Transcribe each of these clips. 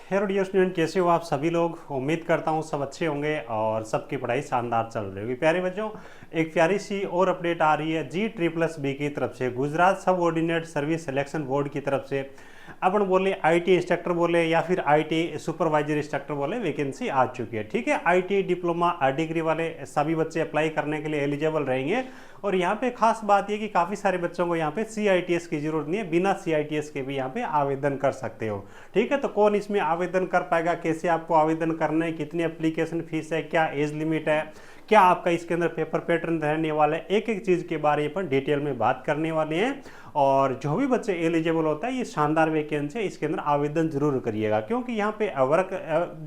Hello dear student, कैसे हो आप सभी लोग। उम्मीद करता हूँ सब अच्छे होंगे और सबकी पढ़ाई शानदार चल रही होगी। प्यारे बच्चों, एक प्यारी सी और अपडेट आ रही है G++B की तरफ से, गुजरात सब ऑर्डिनेट सर्विस सिलेक्शन बोर्ड की तरफ से। अपन बोले आईटी इंस्ट्रक्टर बोले या फिर आईटी सुपरवाइजर इंस्ट्रक्टर बोले, वैकेंसी आ चुकी है। ठीक है, आईटी डिप्लोमा डिग्री वाले सभी बच्चे अप्लाई करने के लिए एलिजिबल रहेंगे। और यहाँ पे खास बात ये कि काफ़ी सारे बच्चों को यहाँ पे CITS की जरूरत नहीं है, बिना CITS के भी यहाँ पे आवेदन कर सकते हो। ठीक है, तो कौन इसमें आवेदन कर पाएगा, कैसे आपको आवेदन करना है, कितनी एप्लीकेशन फीस है, क्या एज लिमिट है, क्या आपका इसके अंदर पेपर पैटर्न रहने वाला है, एक एक चीज़ के बारे में अपन डिटेल में बात करने वाले हैं। और जो भी बच्चे एलिजिबल होता है, ये शानदार वैकेंसी है, इसके अंदर आवेदन जरूर करिएगा, क्योंकि यहाँ पे वर्क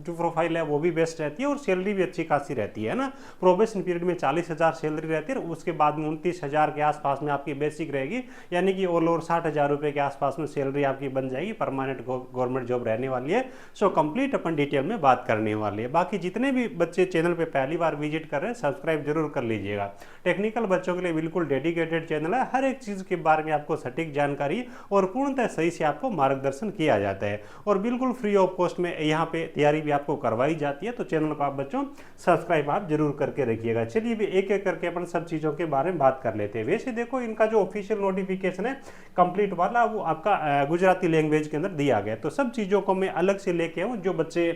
जो प्रोफाइल है वो भी बेस्ट रहती है और सैलरी भी अच्छी खासी रहती है ना। प्रोबेशन पीरियड में 40,000 सैलरी रहती है, उसके बाद में 29,000 के आसपास में आपकी बेसिक रहेगी, यानी कि ऑल ओवर 60,000 रुपये के आसपास में सैलरी आपकी बन जाएगी। परमानेंट गवर्नमेंट जॉब रहने वाली है। सो कंप्लीट अपन डिटेल में बात करने वाली है। बाकी जितने भी बच्चे चैनल पे पहली बार विजिट कर रहे हैं, सब्सक्राइब जरूर कर लीजिएगा। टेक्निकल बच्चों के लिए बिल्कुल डेडिकेटेड चैनल है, हर एक चीज़ के बारे में आपको सटीक जानकारी और पूर्णतः सही से आपको मार्गदर्शन किया जाता है, और बिल्कुल फ्री ऑफ कॉस्ट में यहाँ पे तैयारी भी आपको करवाई जाती है। तो चैनल को आप बच्चों सब्सक्राइब आप जरूर करके रखिएगा। चलिए भी एक एक करके अपन सब चीज़ों के बारे में बात कर लेते हैं। वैसे देखो, इनका जो ऑफिशियल नोटिफिकेशन है कंप्लीट वाला, वो आपका गुजराती लैंग्वेज के अंदर दिया गया है। तो सब चीज़ों को मैं अलग से लेके आऊँ, जो बच्चे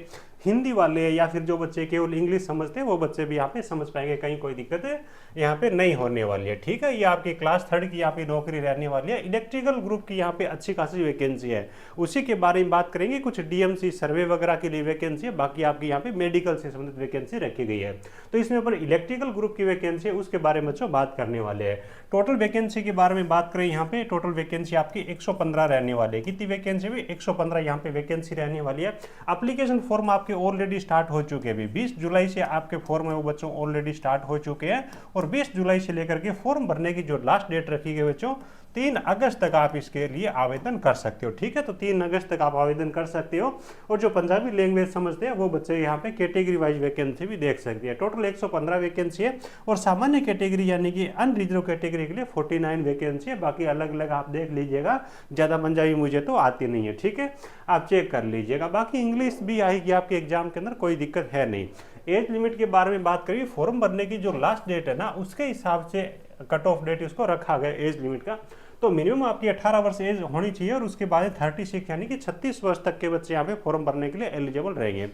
हिंदी वाले या फिर जो बच्चे केवल इंग्लिश समझते हैं वो बच्चे भी यहाँ पे समझ पाएंगे, कहीं कोई दिक्कत है यहाँ पे नहीं होने वाली है। ठीक है, ये आपकी क्लास 3 की यहाँ पे नौकरी रहने वाली है। इलेक्ट्रिकल ग्रुप की यहाँ पे अच्छी खासी वैकेंसी है, उसी के बारे में बात करेंगे। कुछ DMC सर्वे वगैरह के लिए वैकेंसी है, बाकी आपकी यहाँ पे मेडिकल से संबंधित वैकेंसी रखी गई है। तो इसमें पर इलेक्ट्रिकल ग्रुप की वैकेंसी है, उसके बारे में बच्चों बात करने वाले हैं। टोटल वैकेंसी के बारे में बात करें, यहाँ पे टोटल वैकेंसी आपकी 115 रहने वाली है। कितनी वैकेंसी भी 115 यहाँ पे वैकेंसी रहने वाली है। एप्लीकेशन फॉर्म आपके ऑलरेडी स्टार्ट हो चुके हैं। 20 जुलाई से आपके फॉर्म है वो बच्चों ऑलरेडी स्टार्ट हो चुके हैं, और 20 जुलाई से लेकर के फॉर्म भरने की जो लास्ट डेट रखी गई बच्चों, 3 अगस्त तक आप इसके लिए आवेदन कर सकते हो। ठीक है, तो 3 अगस्त तक आप आवेदन कर सकते हो। और जो पंजाबी लैंग्वेज समझते हैं वो बच्चे यहाँ पे कैटेगरी वाइज वैकेंसी भी देख सकते हैं। टोटल 115 वैकेंसी है, और सामान्य कैटेगरी यानी कि अनरिजर्व कैटेगरी के लिए 49 वैकेंसी है। बाकी अलग अलग आप देख लीजिएगा, ज़्यादा पंजाबी मुझे तो आती नहीं है। ठीक है, आप चेक कर लीजिएगा। बाकी इंग्लिश भी आएगी आपके एग्जाम के अंदर, कोई दिक्कत है नहीं। एज लिमिट के बारे में बात करिए, फॉर्म भरने की जो लास्ट डेट है ना, उसके हिसाब से कट ऑफ डेट उसको रखा गया एज लिमिट का। तो मिनिमम आपकी 18 वर्ष एज होनी चाहिए, और उसके बाद 36 यानी कि 36 वर्ष तक के बच्चे यहाँ पे फॉर्म भरने के लिए एलिजिबल रहेंगे।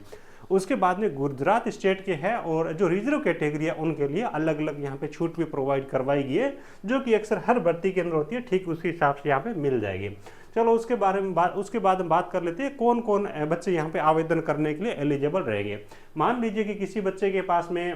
उसके बाद में गुजरात स्टेट के हैं, और जो रिजर्व कैटेगरी है उनके लिए अलग अलग यहाँ पे छूट भी प्रोवाइड करवाई गई है, जो कि अक्सर हर भर्ती के अंदर होती है। ठीक उसी हिसाब से यहाँ पे मिल जाएगी। चलो उसके बाद हम बात कर लेते हैं कौन कौन बच्चे यहाँ पे आवेदन करने के लिए एलिजिबल रहेंगे। मान लीजिए कि किसी बच्चे के पास में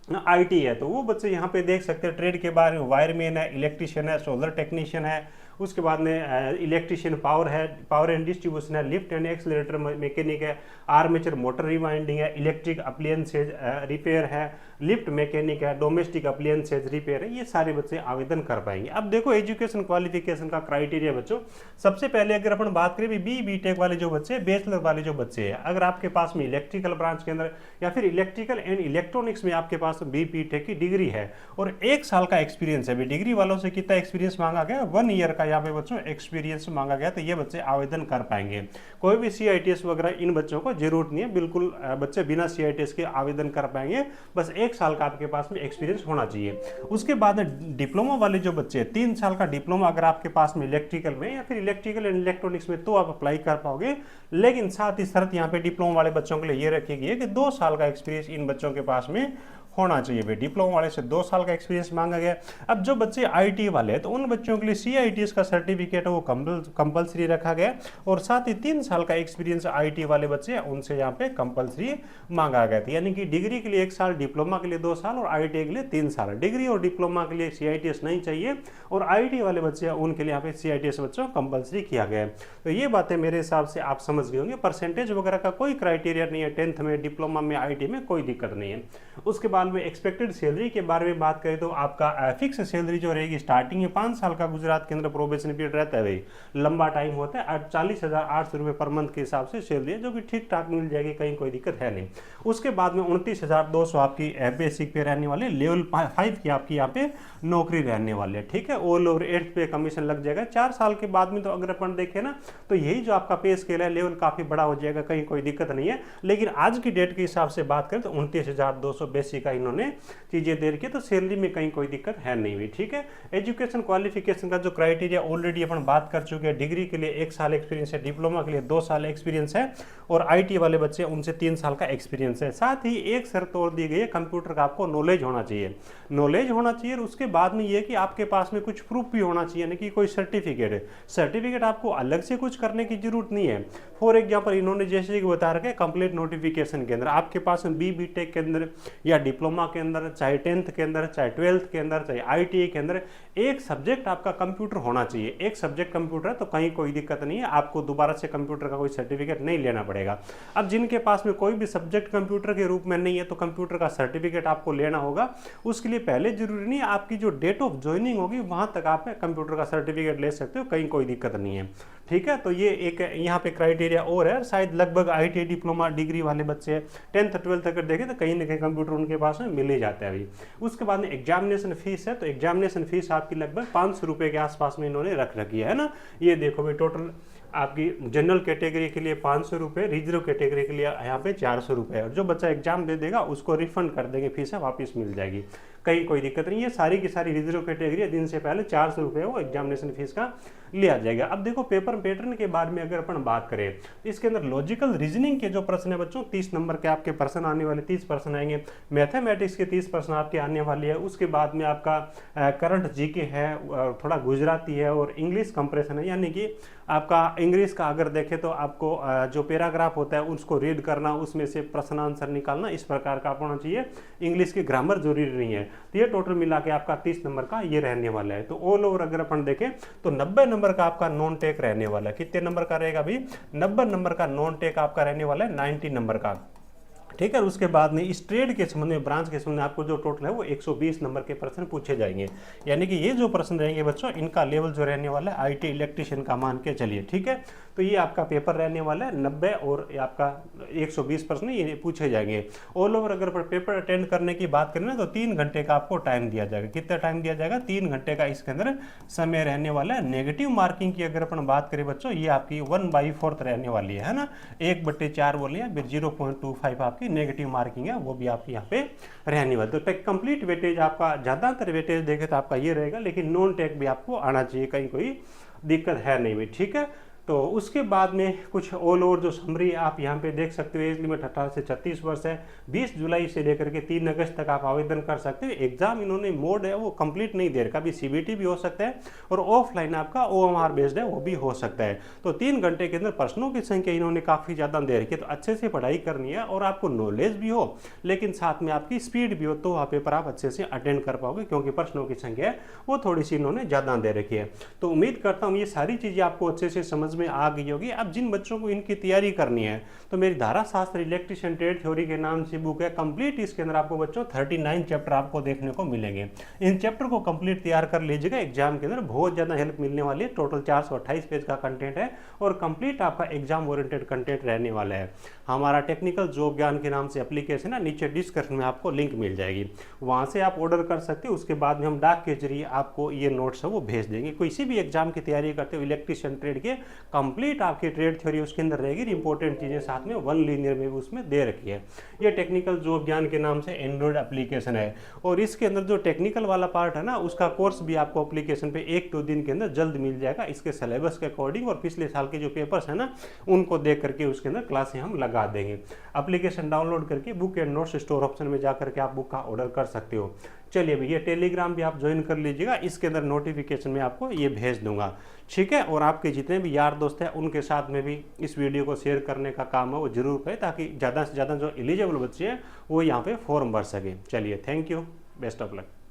IT है, तो वो बच्चे यहाँ पे देख सकते हैं ट्रेड के बारे में। वायरमैन है, इलेक्ट्रिशियन है, सोलर टेक्नीशियन है, उसके बाद में इलेक्ट्रिशियन पावर एंड डिस्ट्रीब्यूशन है, लिफ्ट एंड एक्सीलरेटर मैकेनिक है, आर्मेचर मोटर रिवाइंडिंग है, इलेक्ट्रिक अप्लायंसेज रिपेयर है, लिफ्ट मैकेनिक है, डोमेस्टिक अप्लायंसेज रिपेयर है। ये सारे बच्चे आवेदन कर पाएंगे। अब देखो एजुकेशन क्वालिफिकेशन का क्राइटेरिया बच्चों, सबसे पहले अगर अपन बात करें BTech वाले जो बच्चे, बैचलर वाले जो बच्चे हैं, अगर आपके पास में इलेक्ट्रिकल ब्रांच के अंदर या फिर इलेक्ट्रिकल एंड इलेक्ट्रॉनिक्स में आपके पास BTech की डिग्री है और 1 साल का एक्सपीरियंस है। डिग्री वालों से कितना एक्सपीरियंस मांगा गया? 1 ईयर का यहाँ पे बच्चों एक्सपीरियंस मांगा गया, तो ये बच्चे आवेदन कर पाएंगे। कोई भी CITS वगैरह इन बच्चों को जरूरत नहीं है, बिल्कुल बच्चे बिना CITS के आवेदन कर पाएंगे। बस 1 साल का आपके पास में एक्सपीरियंस होना चाहिए। उसके बाद डिप्लोमा वाले जो बच्चे, 3 साल का डिप्लोमा अगर आपके पास में इलेक्ट्रिकल में या फिर इलेक्ट्रिकल एंड इलेक्ट्रॉनिक्स में, तो आप अप्लाई कर पाओगे। लेकिन साथ ही शर्त यहाँ पे डिप्लोमा वाले बच्चों के लिए ये रखी गई है कि 2 साल का एक्सपीरियंस इन बच्चों के पास में होना चाहिए। भाई डिप्लोमा वाले से 2 साल का एक्सपीरियंस मांगा गया। अब जो बच्चे IT वाले हैं, तो उन बच्चों के लिए CITS का सर्टिफिकेट है वो कंपलसरी रखा गया, और साथ ही 3 साल का एक्सपीरियंस IT वाले बच्चे हैं उनसे यहाँ पे कंपलसरी मांगा गया था। यानी कि डिग्री के लिए 1 साल, डिप्लोमा के लिए 2 साल और IT के लिए 3 साल। डिग्री और डिप्लोमा के लिए CITS नहीं चाहिए, और IT वाले बच्चे हैं उनके लिए यहाँ पे CITS बच्चों कंपलसरी किया गया है। तो ये बातें मेरे हिसाब से आप समझ गए होंगे। परसेंटेज वगैरह का कोई क्राइटेरिया नहीं है, 10th में, डिप्लोमा में, IT में कोई दिक्कत नहीं है। उसके बाद बाद में एक्सपेक्टेड सैलरी के बारे में बात करें तो आपका फिक्स सैलरी जो रहेगी स्टार्टिंग में 5 साल का गुजरात के अंदर प्रोबेशन पीरियड रहता है, भाई लंबा टाइम होता है, 40,800 रुपये पर मंथ के हिसाब से सैलरी है, जो कि ठीक ठाक मिल जाएगी, कहीं कोई दिक्कत है नहीं। उसके बाद में 29,200 आपकी बेसिक पे रहने वाले, लेवल 5 की आपकी यहाँ पे नौकरी रहने वाली है, ठीक है। ऑल ओवर 8th पे कमीशन लग जाएगा। 4 साल के बाद में तो अगर अपन देखें ना तो यही जो आपका पे स्केल है लेवल काफ़ी बड़ा हो जाएगा, कहीं कोई दिक्कत नहीं है। लेकिन आज की डेट के हिसाब से बात करें तो 29,200 बेसिक का इन्होंने चीज़ें दे रखी है, तो सैलरी में कहीं कोई दिक्कत है नहीं हुई, ठीक है। एजुकेशन क्वालिफिकेशन का जो क्राइटेरिया ऑलरेडी अपन बात कर चुके हैं, डिग्री के लिए 1 साल एक्सपीरियंस है, डिप्लोमा के लिए 2 साल एक्सपीरियंस है, और IT वाले बच्चे उनसे 3 साल का एक्सपीरियंस है। साथ ही एक शर्त और दी गई है, कंप्यूटर का आपको नॉलेज होना चाहिए, नॉलेज होना चाहिए। और उसके बाद में ये कि आपके पास में कुछ प्रूफ भी होना चाहिए, यानी कि कोई सर्टिफिकेट है। सर्टिफिकेट आपको अलग से कुछ करने की जरूरत नहीं है। फॉर एग्जाम्पल इन्होंने जैसे कि बता रखे कंप्लीट नोटिफिकेशन के अंदर आपके पास में BTech के अंदर या डिप्लोमा के अंदर, चाहे 10th के अंदर, चाहे 12th के अंदर, चाहे ITI के अंदर, एक सब्जेक्ट आपका कंप्यूटर होना चाहिए। एक सब्जेक्ट कंप्यूटर है तो कहीं कोई दिक्कत नहीं है, आपको दोबारा से कंप्यूटर का कोई सर्टिफिकेट नहीं लेना पड़ेगा। अब जिनके पास में कोई भी सब्जेक्ट कंप्यूटर के रूप में नहीं है तो कंप्यूटर का सर्टिफिकेट आपको लेना होगा। उसके लिए पहले जरूरी नहीं, आपकी जो डेट ऑफ ज्वाइनिंग होगी वहां तक आप कंप्यूटर का सर्टिफिकेट ले सकते हो, कहीं कोई दिक्कत नहीं है, ठीक है। तो ये एक यहाँ पे क्राइटेरिया और है। शायद लगभग ITI डिप्लोमा डिग्री वाले बच्चे 10th 12th अगर देखें तो कहीं ना कहीं कंप्यूटर उनके पास में मिल ही जाता है अभी। उसके बाद में एग्जामिनेशन फीस है, तो एग्जामिनेशन फीस आपकी लगभग 500 रुपये के आसपास में इन्होंने रख रखी है ना। ये देखो भाई, टोटल आपकी जनरल कैटेगरी के लिए 500 रुपये, रिजर्व कैटेगरी के लिए यहाँ पे 400 रुपये, और जो बच्चा एग्जाम दे देगा उसको रिफंड कर देंगे, फीस वापस मिल जाएगी, कहीं कोई दिक्कत नहीं है। सारी की सारी रिजर्व कैटेगरी है, दिन से पहले 400 रुपये वो एग्जामिनेशन फीस का लिया जाएगा। अब देखो पेपर पैटर्न के बारे में अगर अपन बात करें, इसके अंदर लॉजिकल रीजनिंग के जो प्रश्न है बच्चों, 30 नंबर के आपके प्रश्न आने वाले, 30 प्रश्न आएंगे। मैथमेटिक्स के 30 प्रश्न आपके आने वाली है। उसके बाद में आपका करंट GK है, थोड़ा गुजराती है, और इंग्लिश कंप्रेशन है, यानी कि आपका इंग्लिश का अगर देखें तो आपको जो पैराग्राफ होता है उसको रीड करना, उसमें से प्रश्न आंसर निकालना, इस प्रकार का होना चाहिए। इंग्लिश की ग्रामर जरूरी नहीं है। तो ये टोटल मिला के आपका 30 नंबर का ये रहने वाला है। तो ऑल ओवर अगर अपन देखें तो 90 नंबर का आपका नॉन टेक रहने वाला है। कितने नंबर का रहेगा भाई? 90 नंबर का नॉन टेक आपका रहने वाला है, 90 नंबर का, ठीक है। उसके बाद में इस ट्रेड के संबंध में, ब्रांच के संबंध में आपको जो टोटल है वो 120 नंबर के प्रश्न पूछे जाएंगे। यानी कि ये जो प्रश्न रहेंगे बच्चों, इनका लेवल जो रहने वाला है IT इलेक्ट्रिशियन का मान के चलिए, ठीक है। तो ये आपका पेपर रहने वाला है 90 और आपका 120 प्रश्न ये पूछे जाएंगे। ऑल ओवर अगर पेपर अटेंड करने की बात करें ना तो 3 घंटे का आपको टाइम दिया जाएगा। कितना टाइम दिया जाएगा? 3 घंटे का इसके अंदर समय रहने वाला है। नेगेटिव मार्किंग की अगर अपन बात करें बच्चों, ये आपकी 1/4 रहने वाली है ना, 1/4 बोलिए, फिर 0.25 आपकी नेगेटिव मार्किंग है, वो भी आपकी यहाँ पे रहने वाली। तो कंप्लीट वेटेज आपका, ज़्यादातर वेटेज देखे तो आपका ये रहेगा, लेकिन नॉन टेक भी आपको आना चाहिए, कहीं कोई दिक्कत है नहीं भी, ठीक है। तो उसके बाद में कुछ ऑल ओवर जो समरी आप यहाँ पे देख सकते हो। एज लिमिट 18 से 36 वर्ष है। 20 जुलाई से लेकर के 3 अगस्त तक आप आवेदन कर सकते हो। एग्जाम इन्होंने मोड है वो कंप्लीट नहीं दे रखा, अभी CBT भी हो सकता है, और ऑफलाइन आपका OMR बेस्ड है वो भी हो सकता है। तो 3 घंटे के अंदर प्रश्नों की संख्या इन्होंने काफ़ी ज़्यादा दे रखी है। तो अच्छे से पढ़ाई करनी है और आपको नॉलेज भी हो, लेकिन साथ में आपकी स्पीड भी हो, तो वहाँ पेपर आप अच्छे से अटेंड कर पाओगे, क्योंकि प्रश्नों की संख्या है वो थोड़ी सी इन्होंने ज़्यादा दे रखी है। तो उम्मीद करता हूँ ये सारी चीज़ें आपको अच्छे से समझ में आ गई होगी। अब जिन बच्चों को इनकी तैयारी करनी है तो मेरी धारा शास्त्र इलेक्ट्रिशियन ट्रेड थ्योरी के नाम से बुक है कंप्लीट। इसके अंदर आपको बच्चों 39 चैप्टर आपको देखने को मिलेंगे। इन चैप्टर को कंप्लीट तैयार कर लीजिएगा, एग्जाम के अंदर बहुत ज़्यादा हेल्प मिलने वाली है। टोटल 428 पेज का कंटेंट है और कंप्लीट आपका एग्जाम ओरिएंटेड कंटेंट रहने वाला है। हमारा टेक्निकल जॉब ज्ञान के नाम से एप्लीकेशन है, नीचे डिस्क्रिप्शन में आपको लिंक मिल जाएगी, वहाँ से आप ऑर्डर कर सकते हो। उसके बाद में हम डाक के जरिए आपको ये नोट्स है वो भेज देंगे। किसी भी एग्जाम की तैयारी करते हो इलेक्ट्रिशियन ट्रेड के, कंप्लीट आपकी ट्रेड थ्योरी उसके अंदर रहेगी, इंपॉर्टेंट चीज़ें साथ में 1 लीनियर में भी उसमें दे रखी है। ये टेक्निकल जॉब ज्ञान के नाम से एंड्रॉइड एप्लीकेशन है, और इसके अंदर जो टेक्निकल वाला पार्ट है ना, उसका कोर्स भी आपको एप्लीकेशन पे 1-2 दिन के अंदर जल्द मिल जाएगा। इसके सिलेबस के अकॉर्डिंग और पिछले साल के जो पेपर्स है ना, उनको देख करके उसके अंदर क्लासें हम लगा देंगे। एप्लीकेशन डाउनलोड करके book and notes store option में जाकर के आप बुक का ऑर्डर कर सकते हो। चलिए भैया, टेलीग्राम भी आप ज्वाइन कर लीजिएगा, इसके अंदर नोटिफिकेशन में आपको ये भेज दूंगा, ठीक है। और आपके जितने भी यार दोस्त हैं उनके साथ में भी इस वीडियो को शेयर करने का काम है वो जरूर करें, ताकि ज़्यादा से ज़्यादा जो एलिजिबल बच्चे हैं वो यहाँ पे फॉर्म भर सकें। चलिए, thank you, best of luck.